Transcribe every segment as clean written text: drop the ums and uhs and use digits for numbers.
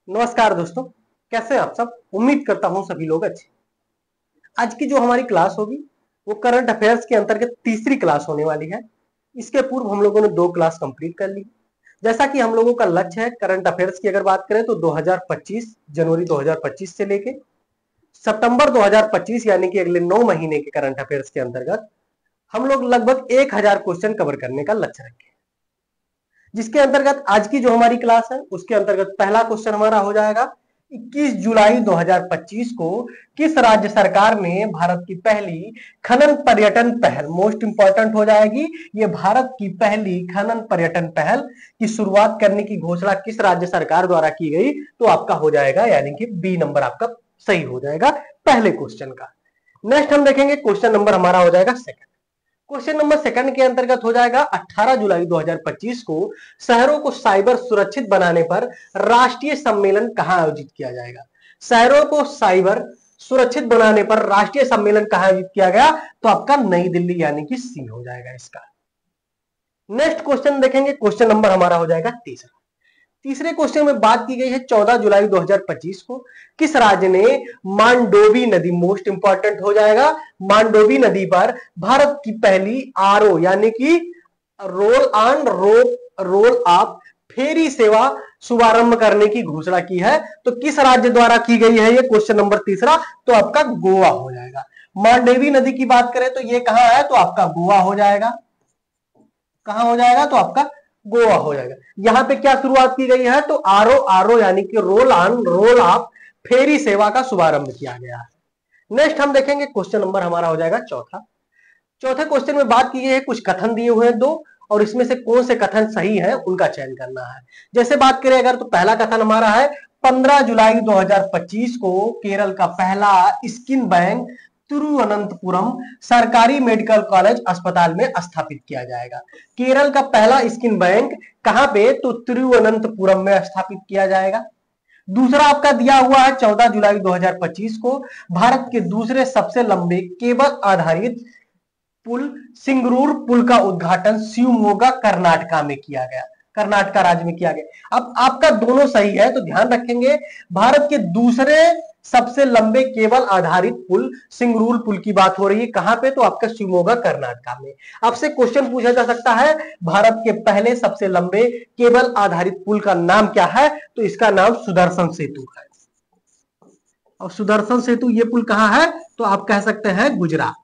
नमस्कार दोस्तों, कैसे हैं आप सब। उम्मीद करता हूं सभी लोग अच्छे। आज की जो हमारी क्लास होगी वो करंट अफेयर्स के अंतर्गत तीसरी क्लास होने वाली है। इसके पूर्व हम लोगों ने 2 क्लास कंप्लीट कर ली। जैसा कि हम लोगों का लक्ष्य है करंट अफेयर्स की अगर बात करें तो 2025 जनवरी 2025 से लेके सितंबर 2025 यानी कि अगले 9 महीने के करंट अफेयर्स के अंतर्गत हम लोग लगभग 1000 क्वेश्चन कवर करने का लक्ष्य रखें। जिसके अंतर्गत आज की जो हमारी क्लास है उसके अंतर्गत पहला क्वेश्चन हमारा हो जाएगा 21 जुलाई 2025 को किस राज्य सरकार ने भारत की पहली खनन पर्यटन पहल, मोस्ट इंपॉर्टेंट हो जाएगी ये, भारत की पहली खनन पर्यटन पहल की शुरुआत करने की घोषणा किस राज्य सरकार द्वारा की गई, तो आपका हो जाएगा यानी कि बी नंबर आपका सही हो जाएगा पहले क्वेश्चन का। नेक्स्ट हम देखेंगे क्वेश्चन नंबर हमारा हो जाएगा सेकंड। क्वेश्चन नंबर सेकंड के अंतर्गत हो जाएगा 18 जुलाई 2025 को शहरों को साइबर सुरक्षित बनाने पर राष्ट्रीय सम्मेलन कहां आयोजित किया जाएगा। शहरों को साइबर सुरक्षित बनाने पर राष्ट्रीय सम्मेलन कहां आयोजित किया गया, तो आपका नई दिल्ली यानी कि सी हो जाएगा इसका। नेक्स्ट क्वेश्चन देखेंगे, क्वेश्चन नंबर हमारा हो जाएगा तीसरा। तीसरे क्वेश्चन में बात की गई है 14 जुलाई 2025 को किस राज्य ने मांडोवी नदी, मोस्ट इंपॉर्टेंट हो जाएगा, मांडोवी नदी पर भारत की पहली आरओ यानी कि रोल ऑन रोल ऑफ फेरी सेवा शुभारंभ करने की घोषणा की है। तो किस राज्य द्वारा की गई है ये क्वेश्चन नंबर तीसरा, तो आपका गोवा हो जाएगा। मांडोवी नदी की बात करें तो ये कहां है, तो आपका गोवा हो जाएगा। कहां हो जाएगा, तो आपका गोवा हो जाएगा। यहां पे क्या शुरुआत की गई है, तो आरओ यानी कि रोल ऑन रोल ऑफ फेरी सेवा का शुभारंभ किया गया है। नेक्स्ट हम देखेंगे क्वेश्चन नंबर हमारा हो जाएगा चौथा। चौथे क्वेश्चन में बात की गई है, कुछ कथन दिए हुए हैं दो, और इसमें से कौन से कथन सही है उनका चयन करना है। जैसे बात करें अगर, तो पहला कथन हमारा है 15 जुलाई 2025 को केरल का पहला स्किन बैंक तिरुवनंतपुरम सरकारी मेडिकल कॉलेज अस्पताल में स्थापित किया जाएगा। केरल का पहला स्किन बैंक कहां पे, तो तिरुवनंतपुरम में स्थापित किया जाएगा। दूसरा आपका दिया हुआ है 14 जुलाई 2025 को भारत के दूसरे सबसे लंबे केबल आधारित पुल सिंगरूर पुल का उद्घाटन शिवमोगा कर्नाटका में किया गया, कर्नाटका राज्य में किया गया। अब आपका दोनों सही है तो ध्यान रखेंगे, भारत के दूसरे सबसे लंबे केबल आधारित पुल सिंगरूर पुल की बात हो रही है कहां पे, तो आपका शिवमोगा कर्नाटका में। आपसे क्वेश्चन पूछा जा सकता है भारत के पहले सबसे लंबे केबल आधारित पुल का नाम क्या है, तो इसका नाम सुदर्शन सेतु है। और सुदर्शन सेतु ये पुल कहां है, तो आप कह सकते हैं गुजरात।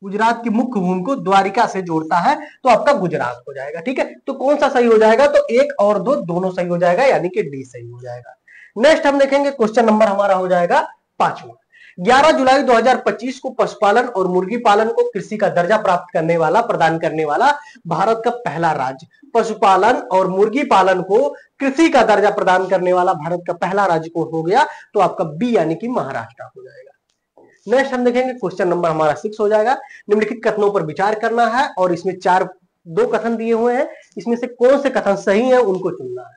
गुजरात की मुख्य भूमि को द्वारिका से जोड़ता है, तो आपका गुजरात हो जाएगा। ठीक है, तो कौन सा सही हो जाएगा, तो एक और दो दोनों सही हो जाएगा यानी कि डी सही हो जाएगा। नेक्स्ट हम देखेंगे क्वेश्चन नंबर हमारा हो जाएगा पांचवा। 11 जुलाई 2025 को पशुपालन और मुर्गी पालन को कृषि का दर्जा प्राप्त करने वाला, प्रदान करने वाला भारत का पहला राज्य, पशुपालन और मुर्गी पालन को कृषि का दर्जा प्रदान करने वाला भारत का पहला राज्य को हो गया, तो आपका बी यानी कि महाराष्ट्र हो जाएगा। नेक्स्ट हम देखेंगे क्वेश्चन नंबर हमारा 6 हो जाएगा। निम्नलिखित कथनों पर विचार करना है और इसमें दो कथन दिए हुए हैं, इसमें से कौन से कथन सही है उनको चुनना है।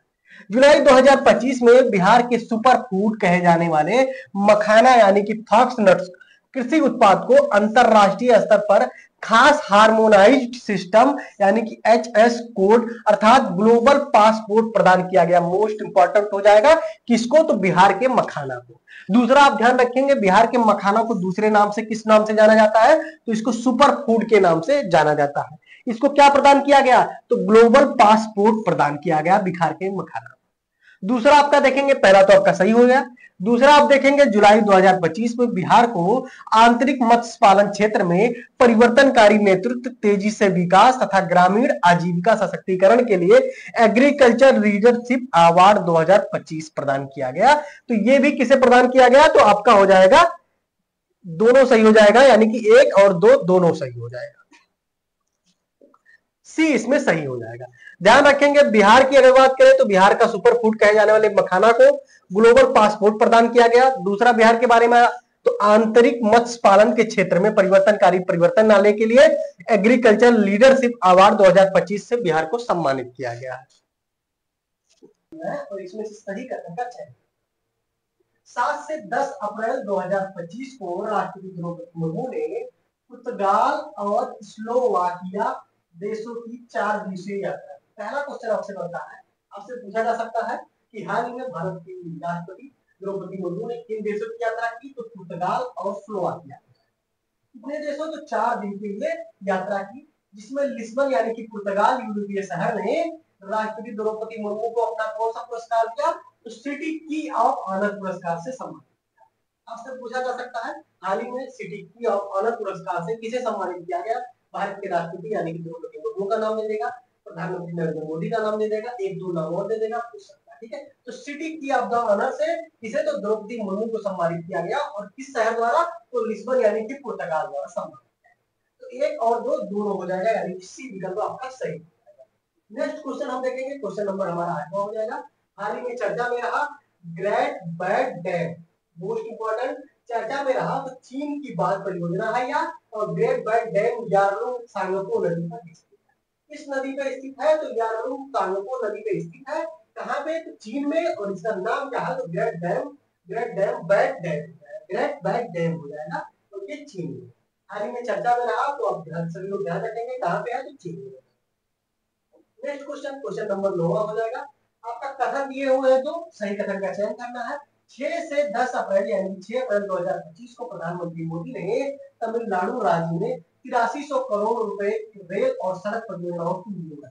जुलाई 2025 में बिहार के सुपर फूड कहे जाने वाले मखाना यानी कि फॉक्स नट्स कृषि उत्पाद को अंतरराष्ट्रीय स्तर पर खास हार्मोनाइज्ड सिस्टम यानी कि एचएस कोड अर्थात ग्लोबल पासपोर्ट प्रदान किया गया। मोस्ट इंपॉर्टेंट हो जाएगा किसको, तो बिहार के मखाना को। दूसरा आप ध्यान रखेंगे, बिहार के मखाना को दूसरे नाम से किस नाम से जाना जाता है, तो इसको सुपर फूड के नाम से जाना जाता है। इसको क्या प्रदान किया गया, तो ग्लोबल पासपोर्ट प्रदान किया गया बिहार के मखाना। दूसरा आपका देखेंगे, पहला तो आपका सही हो गया। दूसरा आप देखेंगे जुलाई 2025 में बिहार को आंतरिक मत्स्य पालन क्षेत्र में परिवर्तनकारी नेतृत्व, तेजी से विकास तथा ग्रामीण आजीविका सशक्तिकरण के लिए एग्रीकल्चर लीडरशिप अवार्ड 2025 प्रदान किया गया। तो ये भी किसे प्रदान किया गया, तो आपका हो जाएगा दोनों सही हो जाएगा यानी कि एक और दो दोनों सही हो जाएगा, सी इसमें सही हो जाएगा। ध्यान रखेंगे, बिहार की अगर बात करें तो बिहार का सुपर फूड कहे जाने वाले मखाना को ग्लोबल पासपोर्ट प्रदान किया गया। दूसरा बिहार के बारे में, तो आंतरिक मत्स्य पालन के क्षेत्र में परिवर्तनकारी परिवर्तन लाने के लिए एग्रीकल्चर लीडरशिप अवार्ड 2025 से बिहार को सम्मानित किया गया है। और इसमें से सही कथन का चयन 7 से 10 अप्रैल 2025 को राष्ट्रपति द्रौपदी मुर्मू ने पुर्तगाल और स्लोवाकिया देशों की 4 दिवसीय यात्रा पहला क्वेश्चन आपसे बनता है, आपसे पूछा जा सकता है कि हाल ही में भारत की राष्ट्रपति द्रौपदी मुर्मू ने किन देशों की यात्रा की? तो पुर्तगाल और स्लोवाकिया। कितने देशों? तो 4 दिन के लिए यात्रा की, जिसमें लिस्बन यानी कि पुर्तगाल यूरोपीय शहर ने राष्ट्रपति द्रौपदी मुर्मू को अपना कौन सा पुरस्कार दिया? तो सिटी की ऑफ ऑनर पुरस्कार से सम्मानित किया। आपसे पूछा जा सकता है हाल ही में सिटी की ऑफ ऑनर पुरस्कार से किसे सम्मानित किया गया? भारत के राष्ट्रपति यानी कि द्रौपदी मुर्मू का नाम दे देगा, प्रधानमंत्री नरेंद्र मोदी का नाम दे देगा, एक दो नाम और दे देगा, पूछ सकता है। ठीक है, तो सिटी की ऑफ द ऑनर से किसे? तो द्रौपदी मुर्मू को सम्मानित किया गया, और किस शहर द्वारा? तो लिस्बन यानी कि पुर्तगाल द्वारा सम्मानित। तो एक और दो दोनों हो जाएगा, यानी कि सी विकल्प आपका सही हो जाएगा। नेक्स्ट क्वेश्चन हम देखेंगे, क्वेश्चन नंबर हमारा 8वां हो जाएगा। हाल ही में चर्चा में रहा great bend dam, most important, चर्चा में रहा तो चीन की बात परियोजना है या, और great bend dam Yarlung Tsangpo नदी पर स्थित है। इस नदी पर स्थित है, तो यारलुंग सांगपो नदी पर स्थित है। कहां पे? तो चीन में, और इसका नाम क्या है? तो great dam bad dam, great bend dam हो जाएगा, तो ये चीन में हाल ही में चर्चा में रहा, तो आप सभी लोग ध्यान रखेंगे कहां पे है? तो चीन में। नेक्स्ट क्वेश्चन, क्वेश्चन नंबर 9 हो जाएगा। आपका कथन दिए हुए हैं, तो सही कथन का चयन करना है। 6 से 10 अप्रैल यानी 6 अप्रैल 2025 को प्रधानमंत्री मोदी ने तमिलनाडु राज्य में 8300 करोड़ रुपए की रेल और सड़क परियोजनाओं की मंजूरी।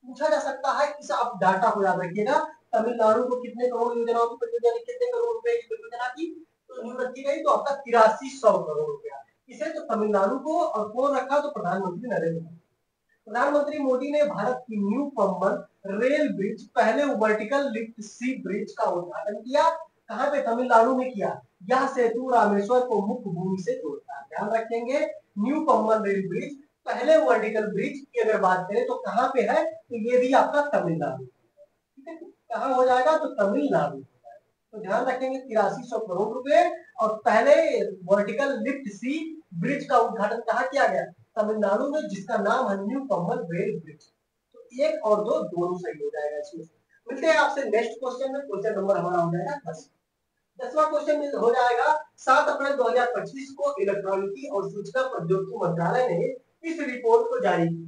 पूछा जा सकता है, इस आप डाटा को याद रखिएगा, तमिलनाडु को कितने करोड़ योजनाओं की परियोजना, कितने करोड़ रुपए की परियोजना की तो न्यूज रखी गई? तो आपका 8300 करोड़ रुपया। इसे तो तमिलनाडु को, और कौन रखा? तो प्रधानमंत्री नरेंद्र मोदी। प्रधानमंत्री मोदी ने भारत की न्यू पंबन रेल ब्रिज, पहले वर्टिकल लिफ्ट सी ब्रिज का उद्घाटन किया। कहां पे? तमिलनाडु में किया। यह सेतु रामेश्वर को मुख्य भूमि से जोड़ता है। ध्यान रखेंगे, न्यू पंबन रेल ब्रिज, पहले वर्टिकल ब्रिज की अगर बात करें तो कहां पे है? तो ये भी आपका तमिलनाडु। ठीक है, कहां हो जाएगा? तो तमिलनाडु। तो ध्यान रखेंगे 8300 करोड़ रुपए, और पहले वर्टिकल लिफ्ट सी ब्रिज का उद्घाटन कहां किया गया? तमिलनाडु में, जिसका नाम है न्यू पंबन रेल ब्रिज। तो एक और दो दोनों सही हो जाएगा इसमें। मिलते हैं आपसे नेक्स्ट क्वेश्चन में, क्वेश्चन नंबर हमारा हो जाएगा 10। 10वां क्वेश्चन में हो जाएगा 7 अप्रैल 2025 को इलेक्ट्रॉनिकी और सूचना प्रौद्योगिकी मंत्रालय ने इस रिपोर्ट को जारी की।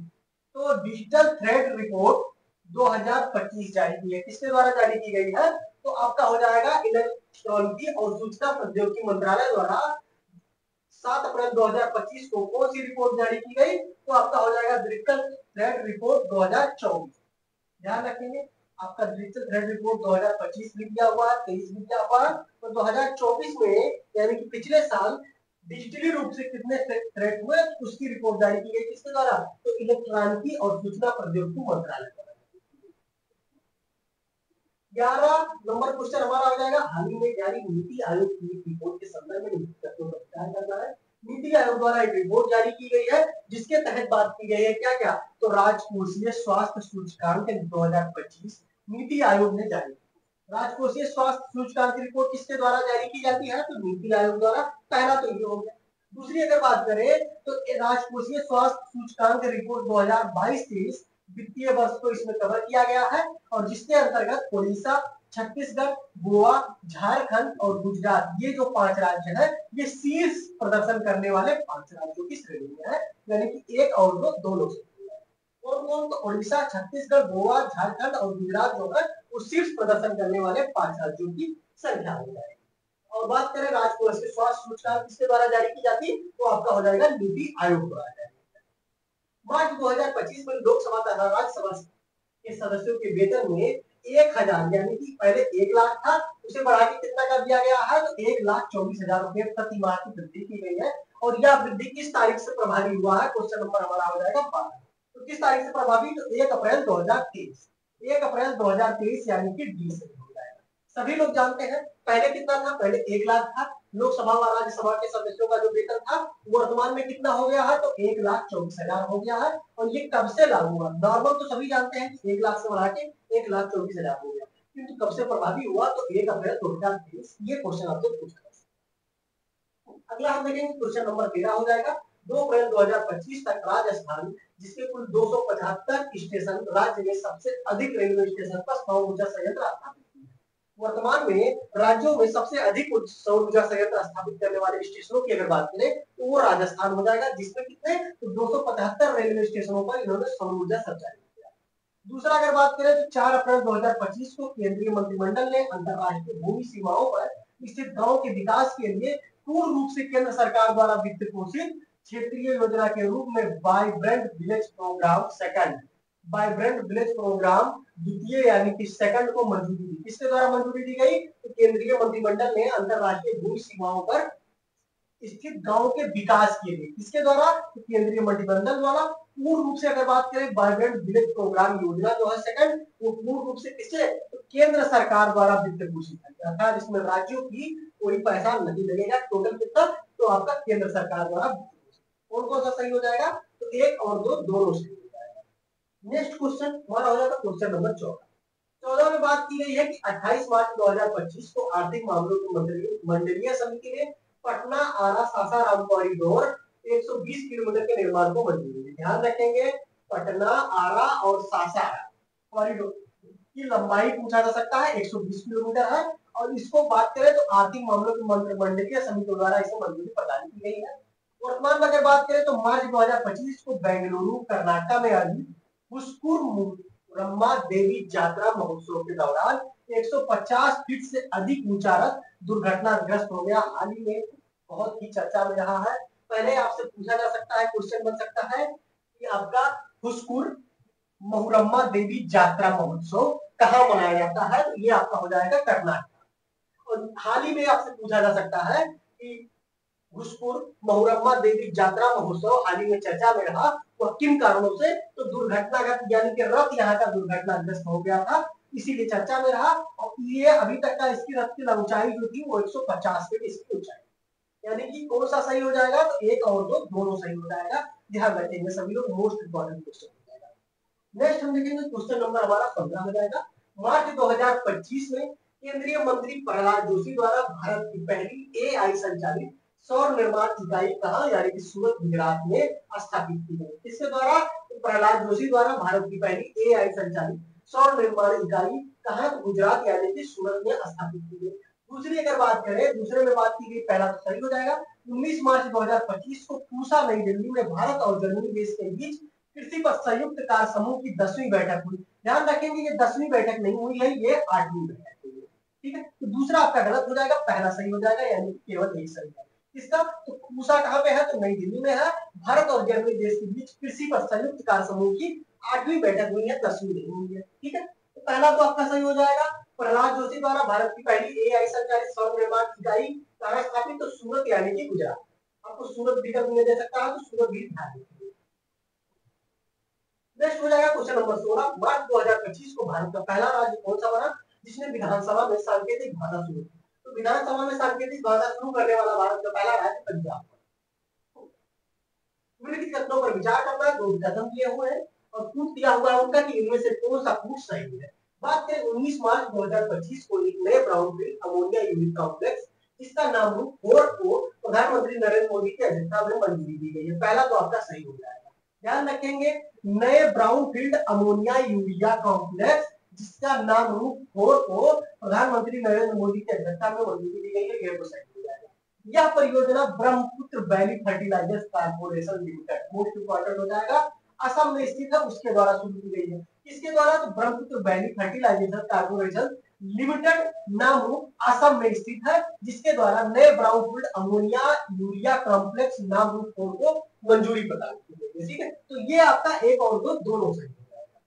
तो डिजिटल थ्रेड रिपोर्ट 2025 जारी की है। किसके द्वारा जारी की गई है? तो आपका हो जाएगा इलेक्ट्रॉनिकी और सूचना प्रौद्योगिकी मंत्रालय द्वारा 7 अप्रैल 2025 को कौन सी रिपोर्ट जारी की गई? तो आपका हो जाएगा डिजिटल थ्रेड रिपोर्ट 2024। ध्यान रखेंगे, आपका डिजिटल थ्रेड रिपोर्ट 2025 भी दिया हुआ है, 23 भी दिया हुआ है, तो 2024 में यानी कि पिछले साल डिजिटली रूप से कितने थ्रेड हुए उसकी रिपोर्ट जारी की गई। किसके द्वारा? तो इलेक्ट्रॉनिकी और सूचना प्रौद्योगिकी मंत्रालय द्वारा। 11 नंबर क्वेश्चन हमारा हो जाएगा, हाल ही में जारी नीति आयोग की रिपोर्ट के संदर्भ में तथ्यों का विचार करना है। नीति आयोग द्वारा एक रिपोर्ट जारी की गई है, जिसके तहत बात की गई है क्या क्या? तो राजकोषीय स्वास्थ्य सूचकांक 2025 नीति आयोग ने जारी की। राजकोषीय स्वास्थ्य सूचकांक की रिपोर्ट किसके द्वारा जारी की जाती है? तो नीति आयोग द्वारा। पहला तो ये हो गया। दूसरी अगर बात करें तो राजकोषीय स्वास्थ्य सूचकांक रिपोर्ट 2022-23 वित्तीय वर्ष को इसमें कवर किया गया है, और जिसके अंतर्गत ओडिशा, छत्तीसगढ़, गोवा, झारखंड और गुजरात, ये जो 5 राज्य है, ये शीर्ष प्रदर्शन करने वाले 5 राज्यों की श्रेणी में है, यानी कि एक और दो दोनों से। कौन कौन? तो ओडिशा, छत्तीसगढ़, गोवा, झारखंड और गुजरात जो है वो शीर्ष प्रदर्शन करने वाले 5 राज्यों की संख्या हो जाएगी। और बात करें राजकोषीय स्वास्थ्य सूचकांक किसके द्वारा जारी की जाती, तो आपका हो जाएगा नीति आयोग द्वारा जारी। मार्च 2025 में लोकसभा तथा राज्यसभा के सदस्यों के वेतन में 1000 यानी कि पहले 1 लाख था, उसे बढ़ा के कितना कर दिया गया है? तो 1,24,000 रुपए प्रति माह की वृद्धि की गई है। और यह वृद्धि किस तारीख से प्रभावी हुआ है? क्वेश्चन नंबर हमारा हो जाएगा 12। तो किस तारीख से प्रभावी? तो 1 अप्रैल 2023। 1 अप्रैल 2023 यानी कि डी से हो जाएगा। सभी लोग जानते हैं पहले कितना था? पहले 1 लाख था। लोकसभा व राज्यसभा के सदस्यों का जो वेतन था वर्तमान में कितना हो गया है? तो 1,24,000 हो गया है। और ये कब से लागू हुआ? नॉर्मल तो सभी जानते हैं 1 लाख से बढ़ा के 1,24,000 हो गया, किंतु कब से प्रभावी हुआ? तो 1 अप्रैल 2023। ये क्वेश्चन आपसे पूछा। अगला हम देखेंगे क्वेश्चन नंबर 13 हो जाएगा। 2 अप्रैल 2025 तक राजस्थान, जिसके कुल 275 स्टेशन, राज्य में सबसे अधिक रेलवे स्टेशन पर सौर ऊर्जा संयंत्र स्थापित किए। वर्तमान में राज्यों में सबसे अधिक सौर ऊर्जा संयंत्र स्थापित करने वाले स्टेशनों की अगर बात करें तो वो राजस्थान हो जाएगा, जिसमें कितने? तो 275 रेलवे स्टेशनों पर इन्होंने सौर ऊर्जा संचालित किया। दूसरा अगर बात करें तो 4 अप्रैल 2025 को केंद्रीय मंत्रिमंडल ने अंतरराष्ट्रीय भूमि सीमाओं पर स्थित गांव के विकास के लिए पूर्ण रूप से केंद्र सरकार द्वारा वित्त पोषित क्षेत्रीय योजना के रूप में vibrant village programme second, vibrant village programme द्वितीय यानी कि सेकंड को मंजूरी दी। किसके द्वारा मंजूरी दी गई? तो केंद्रीय मंत्रिमंडल ने अंतरराष्ट्रीय भूमि सीमाओं पर स्थित गांव के विकास के लिए, किसके द्वारा? तो केंद्रीय मंत्रिमंडल द्वारा पूर्ण रूप से अगर बात करें वाइब्रेंट विलेज प्रोग्राम योजना जो है सेकंड, वो पूर्ण रूप से किससे? तो केंद्र सरकार द्वारा वित्त पोषित है, अर्थात इसमें राज्यों की कोई पैसा नहीं लगेगा। टोटल कितना? तो आपका केंद्र सरकार द्वारा। कौन कौन सा सही हो जाएगा? तो एक और दो दोनों सही हो जाएगा। नेक्स्ट क्वेश्चन हमारा हो जाएगा क्वेश्चन नंबर 14 में बात की गई है कि 28 मार्च 2025 को आर्थिक मामलों की मंडलीय समिति ने पटना आरा सासाराम कॉरिडोर 120 किलोमीटर के निर्माण को मंजूरी दी। ध्यान रखेंगे, पटना आरा और सासाराम कॉरिडोर की लंबाई पूछा जा सकता है, 120 किलोमीटर है। और इसको बात करें तो आर्थिक मामलों की मंत्रिमंडलीय समिति द्वारा इसे मंजूरी प्रदान की गई है। वर्तमान में अगर बात करें तो मार्च 2025 को बेंगलुरु कर्नाटक में आयोजित पुष्कुर ब्रह्मा देवी यात्रा महोत्सव के दौरान 150 फीट से अधिक ऊंचा रथ दुर्घटनाग्रस्त हो गया। हाल ही में बहुत ही चर्चा में रहा है। पहले आपसे पूछा जा सकता है, क्वेश्चन बन सकता है कि आपका पुष्कुर मुहुरम्मा देवी यात्रा महोत्सव कहाँ मनाया जाता है? तो ये आपका हो जाएगा कर्नाटक। और हाल ही में आपसे पूछा जा सकता है कि भोजपुर मुहुरम्मा देवी यात्रा महोत्सव हाल ही में चर्चा में रहा, वह किन कारणों से? तो दुर्घटनाग्रस्त यानी कि रथ यहाँ का दुर्घटनाग्रस्त हो गया था, इसीलिए चर्चा में रहा। और ये अभी तक का इसकी रथ की ऊंचाई जो थी वो 150 फीट इसकी ऊंचाई, यानी कि कौन सा सही हो जाएगा? तो एक और दो दोनों सही हो जाएगा। ध्यान रखेंगे सभी लोग, मोस्ट इंपॉर्टेंट क्वेश्चन हो जाएगा। नेक्स्ट हम देखेंगे क्वेश्चन नंबर हमारा 15 हो जाएगा। मार्च 2025 में केंद्रीय मंत्री प्रहलाद जोशी द्वारा भारत की पहली एआई संचालित सौर निर्माण इकाई कहां यानी कि सूरत गुजरात में स्थापित की गई। किसके द्वारा? तो प्रहलाद जोशी द्वारा भारत की पहली एआई संचालित सौर निर्माण इकाई कहां? तो गुजरात यानी कि सूरत में स्थापित की गई। दूसरी अगर बात करें, दूसरे में बात की गई, पहला तो सही हो जाएगा। 19 मार्च 2025 को पूसा नई दिल्ली में भारत और जर्मनी देश के बीच कृषि पर संयुक्त कार्य समूह की 10वीं बैठक हुई। ध्यान रखेंगे ये 10वीं बैठक नहीं हुई है, ये 8वीं बैठक हुई है। ठीक है, तो दूसरा आपका गलत हो जाएगा, पहला सही हो जाएगा, यानी केवल एक सही है। इसका तो पूसा कहां पे है? तो नई दिल्ली में है। भारत और जर्मनी देश के बीच कृषि पर संयुक्त कार्य समूह की 8वीं बैठक हुई है, 10वीं नहीं हुई है। ठीक है, तो पहला तो आपका सही हो जाएगा। प्रहलाद जोशी द्वारा भारत की पहली एआई संचालित सौर निर्माण इकाई कहां स्थापित? तो सूरत यानी कि गुजरात। आपको सूरत विकल्प में दे सकता है, तो सूरत भी ध्यान रखिए। नेक्स्ट हो जाएगा क्वेश्चन नंबर 16। मार्च 2025 को भारत का पहला राज्य कौन सा बना जिसने विधानसभा में सांकेतिक भाषा शुरू की? तो विधानसभा में सांकेतिक भाषा शुरू करने वाला भारत का पहला राज्य पंजाब। निम्नलिखित कथनों पर विचार करना है। दो कथन दिए हुए हैं और प्रूफ दिया हुआ है उनका कि इनमें से कौन सा प्रूफ सही है। बात करें 19 मार्च 2025 को एक नए ब्राउनफील्ड अमोनिया यूनिट कॉम्प्लेक्स जिसका नाम फोर्ट को प्रधानमंत्री नरेंद्र मोदी की अध्यक्षता में मंजूरी दी गई है। पहला तो आपका सही हो जाएगा। ध्यान रखेंगे, नए ब्राउनफील्ड अमोनिया यूरिया कॉम्प्लेक्स जिसका नाम फोर्ट को प्रधानमंत्री नरेंद्र मोदी की अध्यक्षता में मंजूरी दी गई है, ये तो सही हो जाएगा। यह परियोजना Brahmaputra valley fertilizers corporation limited, most important हो जाएगा, असम में स्थित है, उसके द्वारा शुरू की गई है। किसके द्वारा? तो Brahmaputra valley fertilization corporation limited नाम असम में स्थित है, जिसके द्वारा नए ब्राउनफील्ड अमोनिया यूरिया कॉम्प्लेक्स नाम को मंजूरी प्रदान की गई है। ठीक है, तो ये आपका एक और दो दोनों सही हो जाएगा।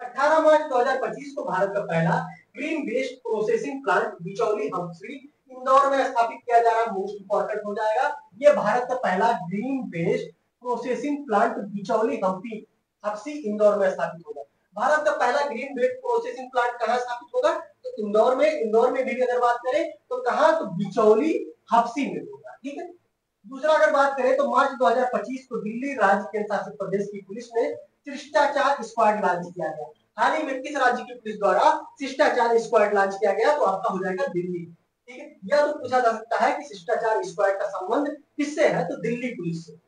18 मार्च 2025 को भारत का पहला green waste processing plant बिचौली Humphry Indore में स्थापित किया जा रहा है, मोस्ट इंपॉर्टेंट हो जाएगा। ये भारत का पहला green waste processing plant बिचौली Humphry Indore में स्थापित होगा। भारत का पहला ग्रीन वेस्ट प्रोसेसिंग प्लांट कहां स्थापित होगा? तो इंदौर में। इंदौर में भी अगर बात करें तो कहां? तो बिचौली हफ्सी में होगा। ठीक है, दूसरा अगर बात करें तो मार्च 2025 को दिल्ली राज्य केंद्र शासित प्रदेश की पुलिस ने शिष्टाचार स्क्वाड लॉन्च किया गया। हाल ही में किस राज्य की पुलिस द्वारा शिष्टाचार स्क्वाड लॉन्च किया गया? तो आपका हो जाएगा दिल्ली। ठीक है, यह तो पूछा जा सकता है कि शिष्टाचार स्क्वाड का संबंध किससे है? तो दिल्ली पुलिस से।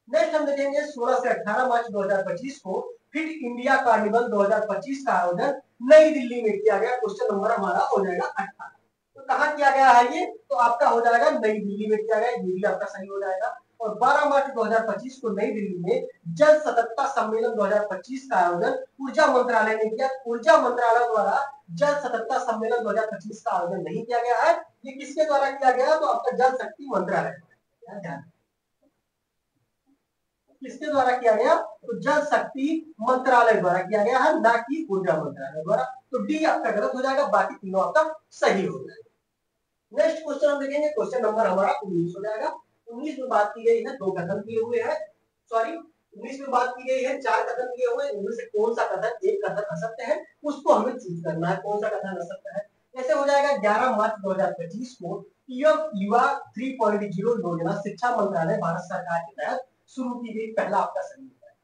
नेक्स्ट हम देखेंगे 16 से 18 मार्च 2025 को फिट इंडिया कार्निवल 2025 का आयोजन नई दिल्ली में किया गया। क्वेश्चन नंबर हमारा हो जाएगा 18। तो कहां किया गया है ये? तो आपका हो जाएगा नई दिल्ली में किया गया, ये भी आपका सही हो जाएगा। और 12 मार्च 2025 को नई दिल्ली में जल सततता सम्मेलन 2025 का आयोजन ऊर्जा मंत्रालय ने किया। ऊर्जा मंत्रालय द्वारा जल सततता सम्मेलन 2025 का आयोजन नहीं किया गया है, ये किसके द्वारा किया गया? तो आपका जल शक्ति मंत्रालय ध्यान, किसके द्वारा किया गया? तो जल शक्ति मंत्रालय द्वारा किया गया है, ना कि ऊर्जा मंत्रालय द्वारा। तो डी आपका गलत हो जाएगा, बाकी तीनों आपका सही हो जाएगा। नेक्स्ट क्वेश्चन हम देखेंगे, क्वेश्चन नंबर हमारा 19 हो जाएगा। 19 में बात की गई है, 2 कथन दिए हुए हैं, सॉरी 19 में बात की गई है, 4 कथन दिए हुए हैं, इनमें से कौन सा कथन, एक कथन असत्य है, उसको हमें चूज करना है, कौन सा कथन असत्य है। जैसे हो जाएगा 11 मार्च 2025 को पीएम युवा 3.0 योजना शिक्षा मंत्रालय भारत सरकार के तहत शुरू की गई, पहला आपका सही है।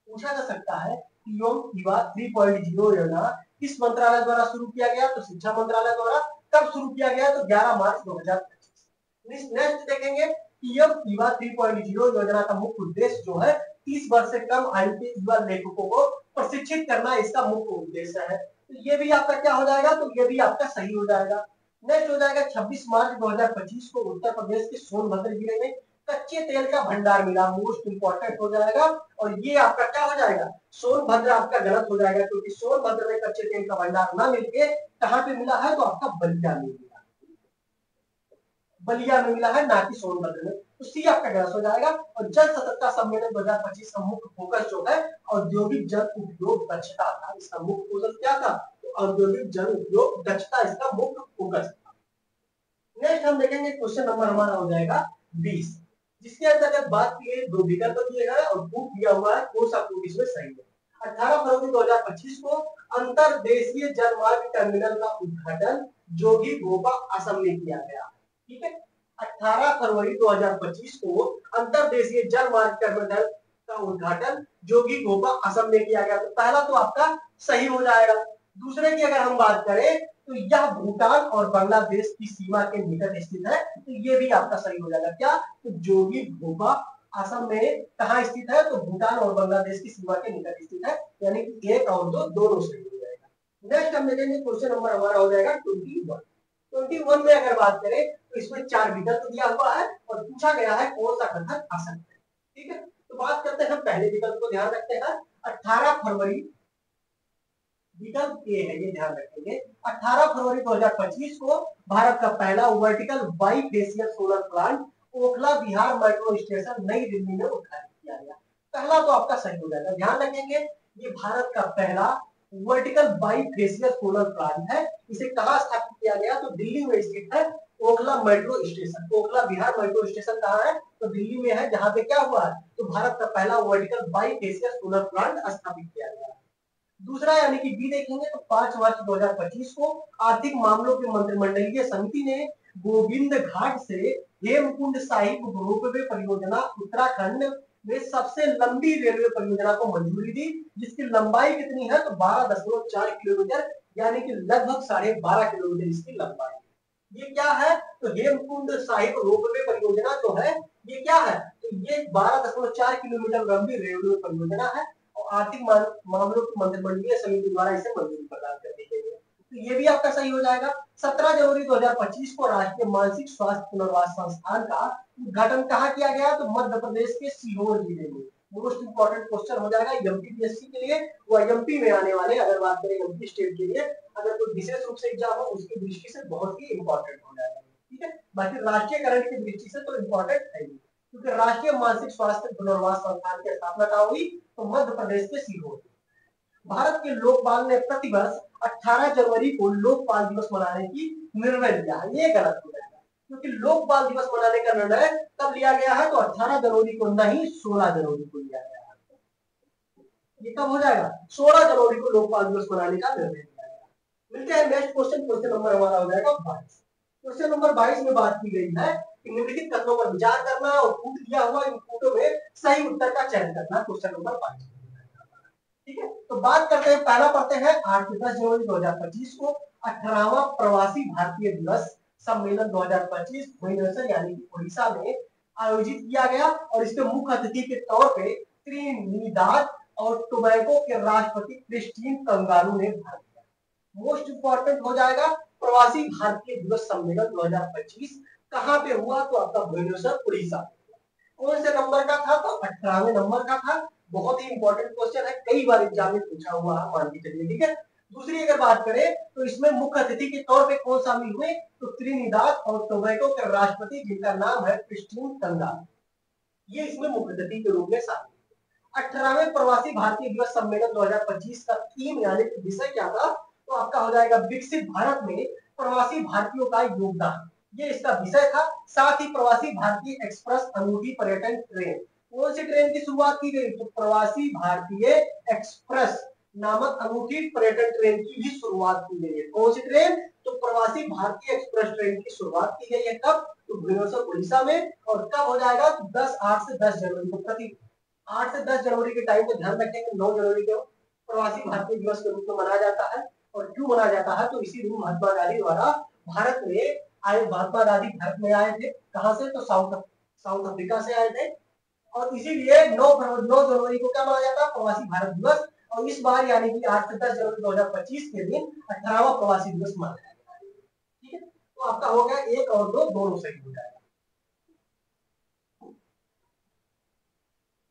पूछा जा सकता है पीएम युवा 3.0 योजना किस मंत्रालय द्वारा शुरू किया गया? तो शिक्षा मंत्रालय द्वारा। कब शुरू किया गया? तो 11 मार्च 2025। नेक्स्ट देखेंगे, पीएम युवा 3.0 योजना का मुख्य उद्देश्य जो है 30 वर्ष से कम आयु के युवा लेखकों को प्रशिक्षित करना, इसका मुख्य उद्देश्य है। तो ये भी आपका क्या हो जाएगा? तो ये भी आपका सही हो जाएगा। नेक्स्ट हो जाएगा 26 मार्च 2025 को उत्तर प्रदेश के सोनभद्र जिले में कच्चे तेल का भंडार मिला, मोस्ट इंपॉर्टेंट हो जाएगा। और ये आपका क्या हो जाएगा? सोनभद्र आपका गलत हो जाएगा, क्योंकि सोनभद्र में कच्चे तेल का भंडार ना मिलके कहां पे मिला है? तो आपका बलिया में मिला, बलिया में मिला है, ना कि सोनभद्र में। तो सी आपका गलत हो जाएगा। और जल सततता सम्मेलन 2025 का मुख्य फोकस जो है औद्योगिक जल उपयोग दक्षता था, इसका मुख्य फोकस क्या था? तो औद्योगिक जल उपयोग दक्षता इसका मुख्य फोकस था। नेक्स्ट हम देखेंगे, क्वेश्चन नंबर हमारा हो जाएगा 20, जिसके अंतर्गत बात की गई, 2 विकल्प दिए गए और प्रूफ दिया हुआ है, कौन सा प्रूफ इसमें सही है। 18 फरवरी 2025 को अंतरदेशीय जलमार्ग टर्मिनल का उद्घाटन जोगी घोपा असम में किया गया। ठीक है, 18 फरवरी 2025 को अंतरदेशीय जलमार्ग टर्मिनल का उद्घाटन जोगी घोपा असम में किया गया। तो पहला तो आपका सही हो जाएगा। दूसरे की अगर हम बात करें तो यह भूटान और बांग्लादेश की सीमा के निकट स्थित है, तो ये भी आपका सही हो जाएगा। क्या? तो जोगी घोपा असम में कहां स्थित है? तो भूटान और बांग्लादेश की सीमा के निकट स्थित है, यानी कि 1 और 2 दोनों सही हो जाएगा। नेक्स्ट हम देखेंगे, क्वेश्चन नंबर हमारा हो जाएगा 21। 21 में अगर बात करें तो इसमें 4 विकल्प दिया हुआ है और पूछा गया है कौन सा कथन असत्य है। ठीक है, तो बात करते हैं पहले विकल्प को, ध्यान रखते हैं 18 फरवरी, विकल्प ए है, ये ध्यान रखेंगे। 18 फरवरी 2025 को भारत का पहला vertical bifacial solar plant Okhla Bihar metro station नई दिल्ली में उद्घाटित किया गया। पहला तो आपका सही हो जाएगा। ध्यान रखेंगे, ये भारत का पहला वर्टिकल बाईफेशियल सोलर प्लांट है। इसे कहां स्थापित किया गया? तो दिल्ली में स्थित है Okhla metro station. Okhla Bihar metro station कहां है? तो दिल्ली में है, जहां पे क्या हुआ है? तो भारत का पहला वर्टिकल बाईफेशियल सोलर प्लांट स्थापित किया गया। दूसरा यानी कि बी देखेंगे तो 5 मार्च 2025 को आर्थिक मामलों की मंत्रिमंडलीय समिति ने गोविंद घाट से हेमकुंड साहिब रोपवे परियोजना उत्तराखंड में सबसे लंबी रेलवे परियोजना को मंजूरी दी, जिसकी लंबाई कितनी है? तो 12.4 किलोमीटर, यानी कि लगभग 12.5 किलोमीटर इसकी लंबाई। ये क्या है? तो हेमकुंड साहिब रोपवे परियोजना जो है ये क्या है? तो ये 12.4 किलोमीटर लंबी रेलवे परियोजना है और आर्थिक मामलों की मंत्रिमंडलीय समिति द्वारा इसे मंजूरी प्रदान कर दी गई है। तो ये भी आपका सही हो जाएगा। 17 जनवरी 2025 को राष्ट्रीय मानसिक स्वास्थ्य पुनर्वास संस्थान का उद्घाटन कहाँ किया गया? तो मध्य प्रदेश के सीहोर जिले में। मोस्ट इंपॉर्टेंट क्वेश्चन हो जाएगा एमपीपीएससी के लिए, वो एमपी में आने वाले, अगर बात करें एमपी स्टेट के लिए, अगर कोई विशेष रूप से एग्जाम हो उसकी दृष्टि से बहुत ही इंपॉर्टेंट हो जाएगा। ठीक है, बाकी राष्ट्रीय करंट की दृष्टि से तो इंपॉर्टेंट है ही, क्योंकि राष्ट्रीय मानसिक स्वास्थ्य पुनर्वास संस्थान की स्थापना कहाँ हुई? तो मध्य प्रदेश के सीहोर। भारत के लोकपाल ने प्रतिवर्ष 18 जनवरी को लोकपाल दिवस मनाने की निर्णय लिया है। ये गलत हो जाएगा, क्योंकि लोकपाल दिवस मनाने का निर्णय कब लिया गया है? तो 18 जनवरी को नहीं, 16 जनवरी को लिया गया है। ये कब हो जाएगा? 16 जनवरी को लोकपाल दिवस मनाने का निर्णय लिया गया। मिलते हैं नेक्स्ट क्वेश्चन, क्वेश्चन नंबर हमारा हो जाएगा 22। क्वेश्चन नंबर 22 में बात की गई है कि निम्नलिखित कथनों पर विचार करना और कूट दिया हुआ इन कूटों में सही उत्तर का चयन करना। Question number 22। ठीक है, तो बात करते हैं, पहला पढ़ते हैं 8 से 10 जनवरी 2025 को 18वां प्रवासी भारतीय दिवस सम्मेलन 2025 भुवनेश्वर यानी कि उड़ीसा में आयोजित किया गया और इसके मुख्य अतिथि के तौर पे त्रिनिदाद और टोबैगो के राष्ट्रपति क्रिस्टीन कंगारू ने भाग लिया। मोस्ट इंपॉर्टेंट हो जाएगा, प्रवासी भारतीय दिवस सम्मेलन 2025 कहां पे हुआ? तो आपका भुवनेश्वर उड़ीसा। कौन से नंबर का था? तो 18वें नंबर का था। बहुत ही इंपॉर्टेंट क्वेश्चन है, कई बार एग्जाम में पूछा हुआ है, मान के चलिए, ठीक है। दूसरी अगर बात करें तो इसमें मुख्य अतिथि के तौर पे कौन शामिल हुए? तो त्रिनिदाद और टोबैगो के राष्ट्रपति जिनका नाम है क्रिस्टीन तंगा, ये इसमें मुख्य अतिथि के रूप में शामिल। 18वें प्रवासी भारतीय दिवस सम्मेलन 2025 का थीम यानी कि विषय क्या था? तो आपका हो जाएगा विकसित भारत में प्रवासी भारतीयों का योगदान, ये इसका विषय था। साथ ही प्रवासी भारतीय एक्सप्रेस अनूठी पर्यटन ट्रेन, कौन सी ट्रेन की शुरुआत की गई? तो प्रवासी भारतीय एक्सप्रेस नामक अनूठी पर्यटन ट्रेन की भी शुरुआत की गई है। कौन सी ट्रेन? तो प्रवासी भारतीय एक्सप्रेस ट्रेन की शुरुआत की गई है। कब? तो भुवनेश्वर उड़ीसा में। और कब हो जाएगा? तो 10/8 से 10 जनवरी को, प्रति 8 से 10 जनवरी के टाइम को ध्यान रखेंगे। 9 जनवरी को प्रवासी भारतीय दिवस के रूप में मनाया जाता है। और क्यों मनाया जाता है? तो इसी दिन महात्मा गांधी द्वारा भारत में आए, महात्मा गांधी भारत में आए थे। कहां से? तो साउथ अफ्रीका से आए थे। और इसीलिए 9 जनवरी को क्या मनाया जाता है? प्रवासी भारत दिवस। और इस बार यानी कि 8 से 10 जनवरी 2025 के दिन 18वां प्रवासी दिवस मनाया जाएगा। ठीक है, तो आपका हो गया 1 और 2 दोनों सही हो जाएगा।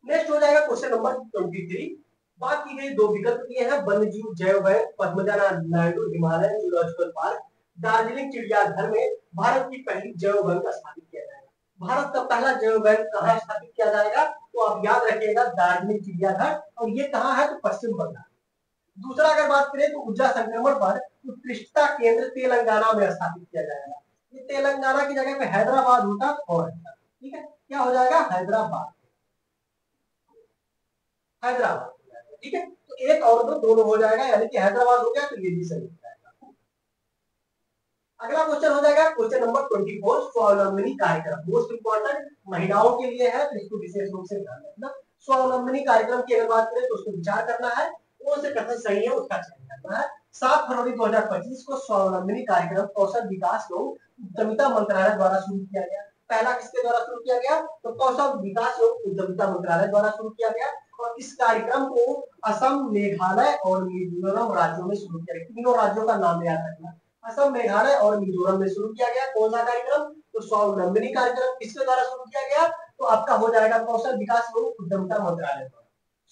नेक्स्ट हो जाएगा क्वेश्चन नंबर 23। बात की गई, दो विकल्प दिए हैं, वन्य जीव जैव bank Padmaja Naidu Himalayan zoological park Darjeeling चिड़ियाघर में भारत की पहली जैव बैंक स्थापित किया जाएगा। भारत का पहला जैव बैंक कहाँ स्थापित किया जाएगा? तो आप याद रखिएगा दार्जिलिंग चिड़ियाघर, और ये कहाँ है? तो पश्चिम बंगाल। दूसरा अगर बात करें तो ऊर्जा संक्रमण पर उत्कृष्टता केंद्र तेलंगाना में स्थापित किया जाएगा। ये तेलंगाना की जगह पे हैदराबाद होता और, ठीक है, क्या हो जाएगा? हैदराबाद, हैदराबाद, ठीक है। तो 1 और 2 दोनों हो जाएगा, यानी कि हैदराबाद हो गया, तो ये भी सही हो जाएगा। अगला क्वेश्चन हो जाएगा क्वेश्चन नंबर 24, स्वावलंबनी कार्यक्रम, मोस्ट इंपॉर्टेंट महिलाओं के लिए है, तो इसको विशेष रूप से ध्यान रखना। स्वावलंबनी कार्यक्रम की अगर बात करें तो उसको विचार करना है, कौन से कथन सही है उसका चयन करना है। 7 फरवरी 2025 को स्वावलंबनी कार्यक्रम कौशल विकास एवं उद्यमिता मंत्रालय द्वारा शुरू किया गया। पहला किसके द्वारा शुरू किया गया? तो कौशल विकास एवं उद्यमिता मंत्रालय द्वारा शुरू किया गया। और इस कार्यक्रम को असम, मेघालय और मिजोरम राज्यों में शुरू किया गया। तीनों राज्यों का नाम याद रखना, असम, मेघालय और मिजोरम में शुरू किया गया। कौन सा कार्यक्रम? तो स्वावलंबनी कार्यक्रम किसके द्वारा शुरू किया गया? तो आपका हो जाएगा कौशल विकास एवं उद्यमिता मंत्रालय द्वारा।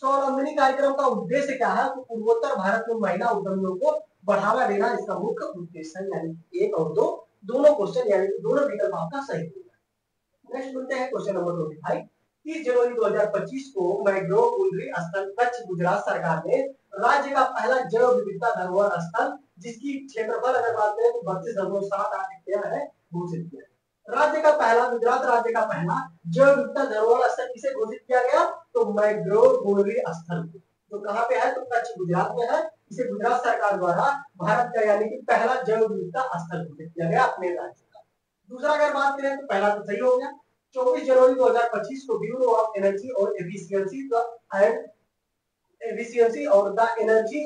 स्वावलंबनी कार्यक्रम का उद्देश्य क्या है? तो पूर्वोत्तर भारत में महिला उद्यमियों को बढ़ावा देना इसका मुख्य उद्देश्य है, यानी 1 और 2 दोनों क्वेश्चन, यानी दोनों विकल्प आपका सही होगा। नेक्स्ट बोलते हैं क्वेश्चन नंबर 25। 30 जनवरी 2025 को मैंग्रोव कुंडली स्थल कच्छ गुजरात सरकार ने राज्य का पहला जैव विविधता धरोहर स्थल, जिसकी क्षेत्रफल अगर बात करें तो 32.78 हेक्टेयर है, घोषित किया। राज्य का पहला, गुजरात राज्य का पहला जैव विविधता धरोहर स्थल किसे घोषित किया गया? तो मैंग्रोव कुंडली स्थल, जो कहाँ पे है? तो कच्छ गुजरात में है। इसे गुजरात सरकार द्वारा भारत का यानी कि पहला जैव विविधता स्थल घोषित किया गया अपने राज्य का। दूसरा अगर बात करें तो पहला तो सही हो गया। 24 जनवरी 2025 को ब्यूरो ऑफ एनर्जी और एफिशिएंसी और the energy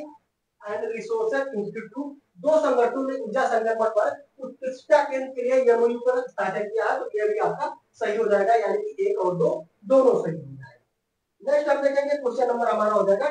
and resources institute, दो संगठनों ने ऊर्जा संरक्षण पर उत्कृष्टता केंद्र के लिए एमओयू पर हस्ताक्षर किया है, तो ये भी आपका सही हो जाएगा, यानी कि 1 और 2 दोनों सही हो जाएगा। नेक्स्ट हम देखेंगे क्वेश्चन नंबर हमारा हो जाएगा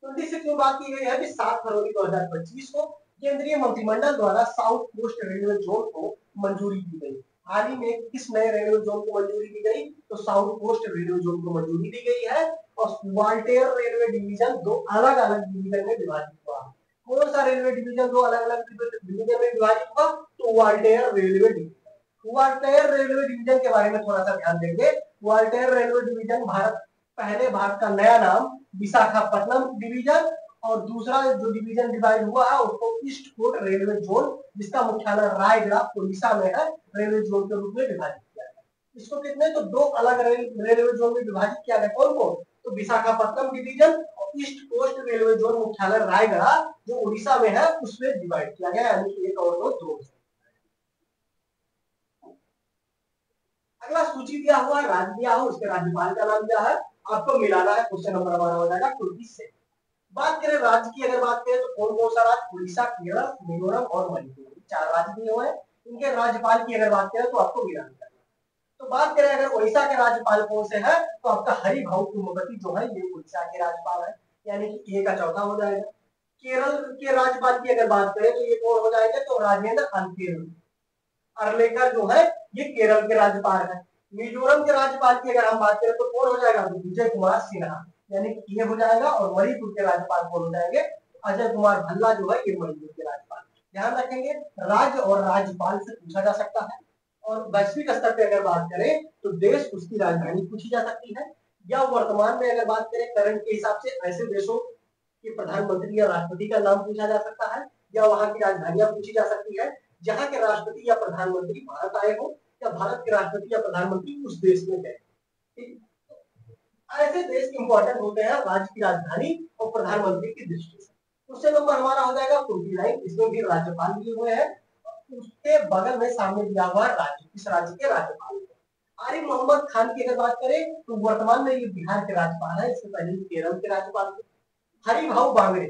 26 में बात की गई है कि 7 फरवरी 2025 को केंद्रीय मंत्रिमंडल द्वारा साउथ कोस्ट रेलवे जोन को मंजूरी दी गई। हाल ही में किस नए रेलवे जोन को मंजूरी दी गई? तो साउथ कोस्ट रेलवे जोन को मंजूरी दी गई है। और ग्वालियर रेलवे डिवीजन दो अलग अलग डिवीजन में विभाजित हुआ। कौन सा रेलवे डिवीजन दो अलग अलग डिवीजन में विभाजित हुआ? तो Gwalior railway division. Gwalior railway division के बारे में थोड़ा सा ध्यान देंगे। ग्वालियर रेलवे डिवीजन भारत पहले भाग का नया नाम विशाखापट्टनम डिवीजन, और दूसरा जो डिवीजन डिवाइड हुआ है उसको ईस्ट कोस्ट रेलवे जोन, जिसका मुख्यालय रायगढ़ उड़ीसा में है, रेलवे जोन के रूप में विभाजित किया गया। इसको कितने? तो दो अलग रेलवे जोन में विभाजित किया गया। कौन को? तो विशाखापट्टनम डिवीजन और ईस्ट कोस्ट रेलवे जोन मुख्यालय रायगढ़ जो उड़ीसा में है उसमें डिवाइड किया गया, यानी कि 1 और 2। अगला सूची दिया हुआ है, राज्य दिया हुआ, उसके राज्यपाल का नाम दिया है, आपको मिलाना है। क्वेश्चन नंबर हमारा हो जाएगा 26। बात करें राज्य की, अगर बात करें तो कौन कौन सा राज्य? उड़ीसा, केरल, मिजोरम और मणिपुर, 4 राज्य दिए हुए हैं। इनके राज्यपाल की अगर बात करें तो आपको मिलान करना है। तो बात करें अगर उड़ीसा के राज्यपाल कौन से है, तो आपका हरिभाऊ कुम्भवती जो है ये उड़ीसा के राज्यपाल है, यानी कि ए का चौथा हो जाएगा। केरल के राज्यपाल की अगर बात करें तो ये कौन हो जाएगा? तो राजेंद्र अर्लेकर जो है ये केरल के राज्यपाल है। मिजोरम के राज्यपाल की अगर हम बात करें तो कौन हो जाएगा, तो विजय कुमार सिन्हा, यानी कि ये हो जाएगा। और मणिपुर के राज्यपाल कौन हो जाएंगे, अजय कुमार भल्ला जो है ये मणिपुर के राज्यपाल। ध्यान रखेंगे, राज्य और राज्यपाल से पूछा जा सकता है। और वैश्विक स्तर पे अगर बात करें तो देश उसकी राजधानी पूछी जा सकती है, या वर्तमान में अगर बात करें करंट के हिसाब से ऐसे देशों के प्रधानमंत्री या राष्ट्रपति का नाम पूछा जा सकता है, या वहां की राजधानियां पूछी जा सकती है जहां के राष्ट्रपति या प्रधानमंत्री भारत आए हो, या भारत के राष्ट्रपति या प्रधानमंत्री उस देश में गए। ऐसे देश इंपॉर्टेंट होते हैं राज्य की राजधानी और प्रधानमंत्री की दृष्टि से। क्वेश्चन नंबर हमारा हो जाएगा 29, इसमें भी राज्यपाल दिए हुए हैं, उसके बगल में सामने दिया हुआ है राज्य, इस राज्य के राज्यपाल। आरिफ मोहम्मद खान की अगर बात करें तो वर्तमान में ये बिहार के राज्यपाल है, इससे पहले केरल के राज्यपाल थे। हरिभाऊ बांगड़े,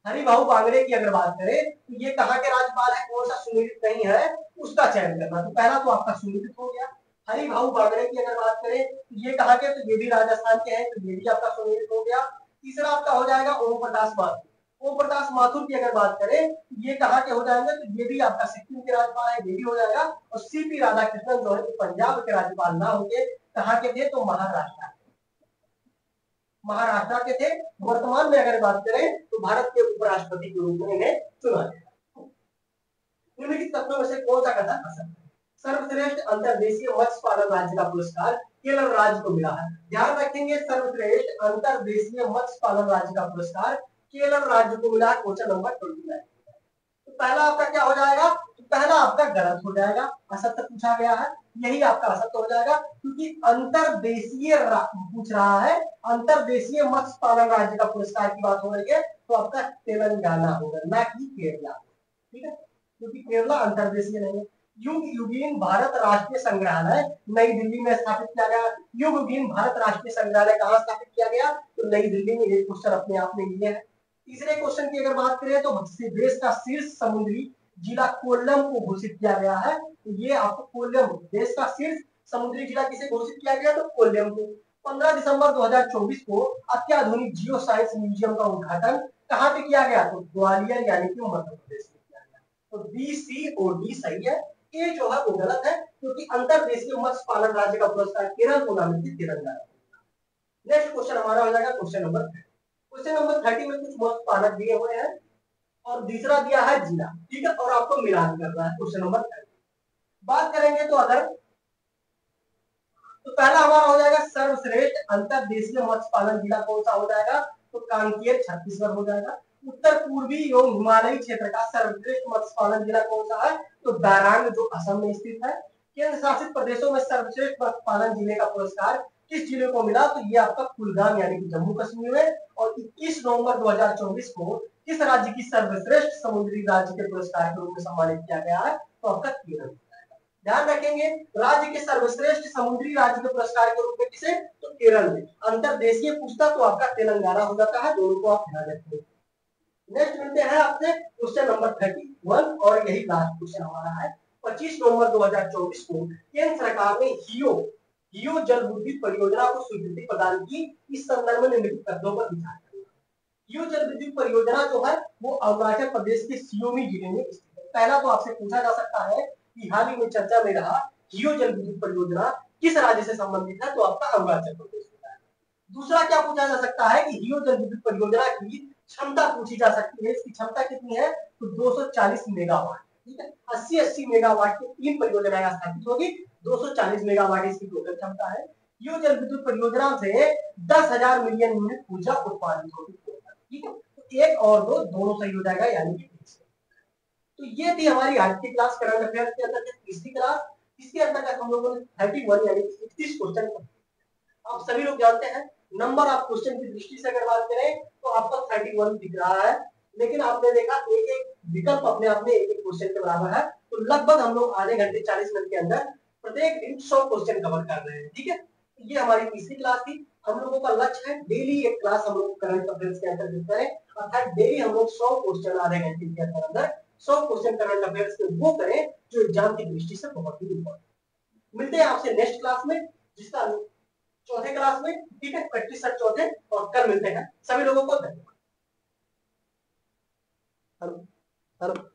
हरिभाऊ बांगड़े की अगर बात करें तो ये कहाँ के राज्यपाल है, कौन सा सुनिश्चित नहीं है उसका चयन करना। तो पहला तो आपका सुनिश्चित हो गया। हरिभाऊ बांगड़े की अगर बात करें तो ये कहाँ के, तो ये भी राजस्थान के हैं, तो ये भी आपका सुनिश्चित हो गया। तीसरा आपका हो जाएगा ओम प्रकाश माथुर। ओम प्रकाश माथुर की अगर बात करें तो ये कहाँ के हो जाएंगे, तो ये भी आपका सिक्किम के राज्यपाल है, ये भी हो जाएगा। और सीपी राधाकृष्णन जो है पंजाब के राज्यपाल ना होंगे, कहाँ के थे, तो महाराष्ट्र, महाराष्ट्र के थे। वर्तमान में अगर बात करें तो भारत के उपराष्ट्रपति के रूप में इन्हें चुना गया। निम्नलिखित तत्वों में से कौन सा कथन असत्य है। सर्वश्रेष्ठ अंतर्देशीय मत्स्य पालन राज्य का पुरस्कार केरल राज्य को मिला है। ध्यान रखेंगे, सर्वश्रेष्ठ अंतर्देशीय मत्स्य पालन राज्य का पुरस्कार केरल राज्य को मिला। Question number 29। तो पहला आपका क्या हो जाएगा, तो पहला आपका गलत हो जाएगा, असत्य पूछा गया है, यही आपका असत्य हो जाएगा, क्योंकि अंतरदेशीय पूछ रहा है, अंतरदेशीय मत्स्य पालन राज्य का पुरस्कार की बात हो रही है, तो आपका तेलंगाना होगा, ना कि केरला। ठीक है, क्योंकि केरला अंतरदेशीय नहीं है। युग युगीन भारत राष्ट्रीय संग्रहालय नई दिल्ली में स्थापित किया गया। युग युगीन भारत राष्ट्रीय संग्रहालय कहाँ स्थापित किया गया, तो नई दिल्ली में। ये क्वेश्चन अपने आप में ये है। तीसरे क्वेश्चन की अगर बात करें तो देश का शीर्ष समुद्री जिला कोल्लम को घोषित किया गया है। तो ये आपको कोल्लम, देश का शीर्ष समुद्री जिला किसे घोषित किया गया, तो कोल्लम को। 15 दिसंबर 2024 को अत्याधुनिक जियो साइंस म्यूजियम का उद्घाटन कहाँ पे किया गया, तो ग्वालियर यानी कि मध्य प्रदेश में किया गया। तो बी सी और डी सही है, ए जो है वो गलत है, क्योंकि अंतरदेशीय मत्स्य पालन राज्य का पुरस्कार केरल को ना मिलकर तेलंगाना। नेक्स्ट क्वेश्चन हमारा हो जाएगा क्वेश्चन नंबर 30। क्वेश्चन नंबर 30 में कुछ मत्स्य पालक दिए हुए हैं और दूसरा दिया है जिला, ठीक है, और आपको मिलान करना है। क्वेश्चन नंबर 30 बात करेंगे तो अगर, तो पहला हमारा हो जाएगा सर्वश्रेष्ठ अंतरदेशीय मत्स्य पालन जिला कौन सा हो जाएगा, तो कांकेर छत्तीसगढ़ हो जाएगा। उत्तर पूर्वी एवं हिमालयी क्षेत्र का सर्वश्रेष्ठ मत्स्य पालन जिला कौन सा है, तो दारांग जो असम में स्थित है। केंद्र शासित प्रदेशों में सर्वश्रेष्ठ मत्स्य पालन जिले का पुरस्कार किस जिले को मिला, तो ये आपका कुलगाम यानी कि जम्मू कश्मीर में। और 21 नवंबर 2024 को किस राज्य की सर्वश्रेष्ठ समुद्री राज्य के पुरस्कार के रूप में सम्मानित किया गया है, तो आपका केरल। ध्यान रखेंगे, राज्य के सर्वश्रेष्ठ समुद्री राज्य के पुरस्कार के रूप में किसे, तो केरल में। अंतरदेशीय पूछता तो आपका तेलंगाना हो जाता है, दोनों को आप ध्यान रखेंगे। नेक्स्ट मिलते हैं आपसे क्वेश्चन नंबर 31 और यही लास्ट क्वेश्चन हमारा है। 25 नवंबर 2024 को केंद्र सरकार ने हियो जल विद्युत परियोजना को स्वीकृति प्रदान की। इस संदर्भ में निम्नलिखित तथ्यों पर विचार करें। हियो जल विद्युत परियोजना जो है वो अरुणाचल प्रदेश के सियोमी जिले में स्थित है। पहला तो आपसे पूछा जा सकता है कि हाल ही में चर्चा में रहा हियो जल विद्युत परियोजना किस राज्य से संबंधित है, तो आपका अरुणाचल प्रदेश होता है। दूसरा क्या पूछा जा सकता है कि हियो जल विद्युत परियोजना की क्षमता पूछी जा सकती है, इसकी क्षमता कितनी है, तो 240 मेगावाट। ठीक है, 80 मेगावाट की 3 परियोजनाएं स्थापित होगी, 240 मेगावाट इसकी टोटल क्षमता है। हियो जल विद्युत परियोजना से 10,000 मिलियन यूनिट ऊर्जा उत्पादित होगी। ठीक है, तो एक और दो दोनों सही हो जाएगा, यानी कि तो ये थी हमारी आज की क्लास करंट अफेयर्स के अंदर तीसरी क्लास। इसके अंतर्गत हम लोगों ने 31 यानी 31 क्वेश्चन। आप सभी लोग जानते हैं नंबर ऑफ क्वेश्चन की दृष्टि से अगर बात करें तो आपको 31 दिख रहा है, लेकिन आपने देखा एक एक विकल्प अपने आप में एक एक क्वेश्चन के बराबर है। तो लगभग हम लोग आधे घंटे 40 मिनट के अंदर प्रत्येक दिन 100 क्वेश्चन कवर कर रहे हैं। ठीक है, ये हमारी तीसरी क्लास थी। हम लोगों का लक्ष्य है डेली एक क्लास हम लोग करंट अफेयर्स के अंतर्गत करें, अर्थात डेली हम लोग 100 क्वेश्चन आधे घंटे के अंदर 100 क्वेश्चन करंट अफेयर्स के वो करें जो एग्जाम की दृष्टि से बहुत ही इंपॉर्टेंट। मिलते हैं आपसे नेक्स्ट क्लास में, जिसका चौथे क्लास में। ठीक है, प्रैक्टिस सर चौथे, और कल मिलते हैं। सभी लोगों को धन्यवाद। Hello hello.